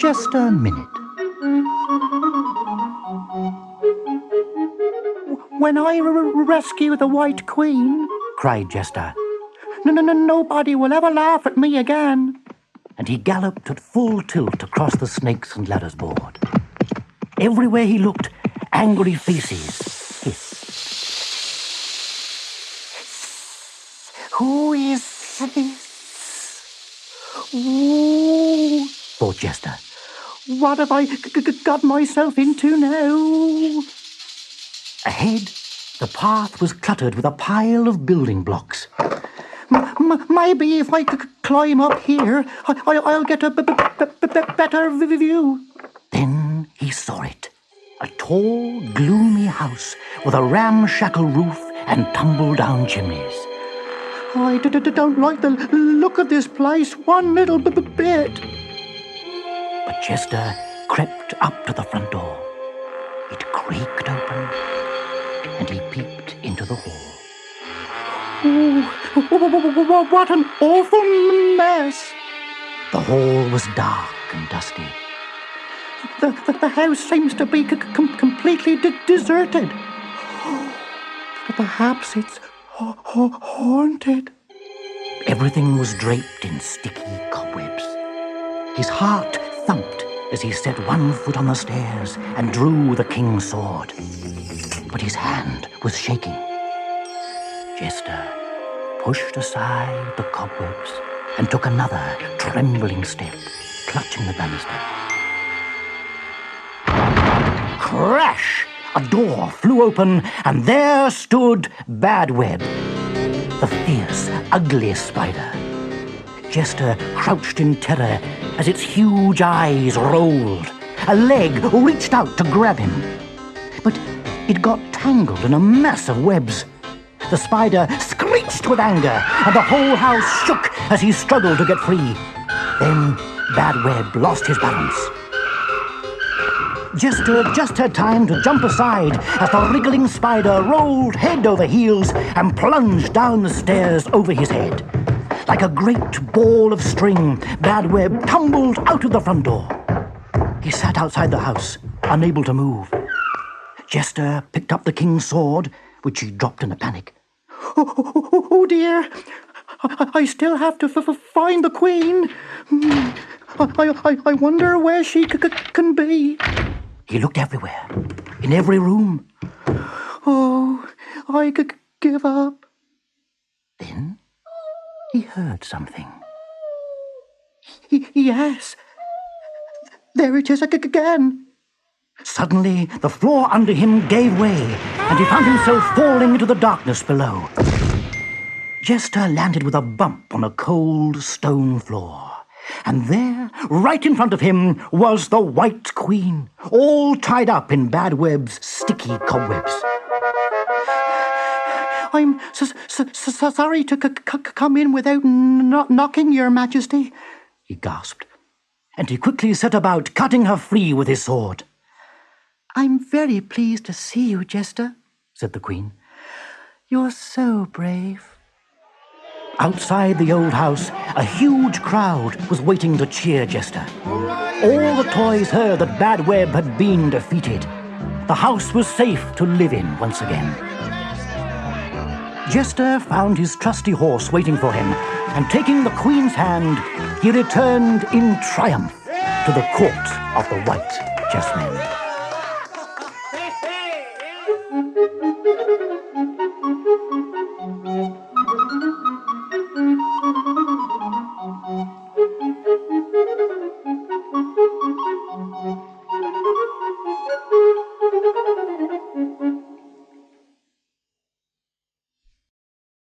just a minute. When I rescue the White Queen, cried Jester, nobody will ever laugh at me again. and he galloped at full tilt across the snakes and ladders board. Everywhere he looked, angry faces hissed. Who is this? Ooh, thought Jester. what have I got myself into now? Ahead, the path was cluttered with a pile of building blocks. Maybe if I climb up here, I'll get a better view. Then he saw it. A tall, gloomy house with a ramshackle roof and tumble-down chimneys. I don't like the look of this place one little bit. But Jester crept up to the front door. It creaked open, and he peeped into the hall. Ooh, what an awful mess! The hall was dark and dusty. The house seems to be completely deserted. Perhaps it's haunted. Everything was draped in sticky cobwebs. His heart thumped as he set one foot on the stairs and drew the king's sword. But his hand was shaking. Jester pushed aside the cobwebs and took another trembling step, clutching the banister. Crash! A door flew open, and there stood Badweb, the fierce, ugly spider. Jester crouched in terror as its huge eyes rolled. A leg reached out to grab him, but it got tangled in a mass of webs. The spider screeched with anger, and the whole house shook as he struggled to get free. Then Badweb lost his balance. Jester just had time to jump aside as the wriggling spider rolled head over heels and plunged down the stairs over his head. Like a great ball of string, Badweb tumbled out of the front door. He sat outside the house, unable to move. Jester picked up the king's sword, which he dropped in a panic. Oh dear! I still have to find the queen. I wonder where she can be. He looked everywhere, in every room. Oh, I could give up. Then he heard something. Yes, there it is again. Suddenly, the floor under him gave way, and he found himself falling into the darkness below. Jester landed with a bump on a cold stone floor. And there, right in front of him, was the White Queen, all tied up in Badweb's sticky cobwebs. I'm sorry to come in without knocking, Your Majesty, he gasped, and he quickly set about cutting her free with his sword. I'm very pleased to see you, Jester, said the Queen. You're so brave. Outside the old house, a huge crowd was waiting to cheer Jester. All the toys heard that Badweb had been defeated. The house was safe to live in once again. Jester found his trusty horse waiting for him, and taking the Queen's hand, he returned in triumph to the court of the White Chessmen.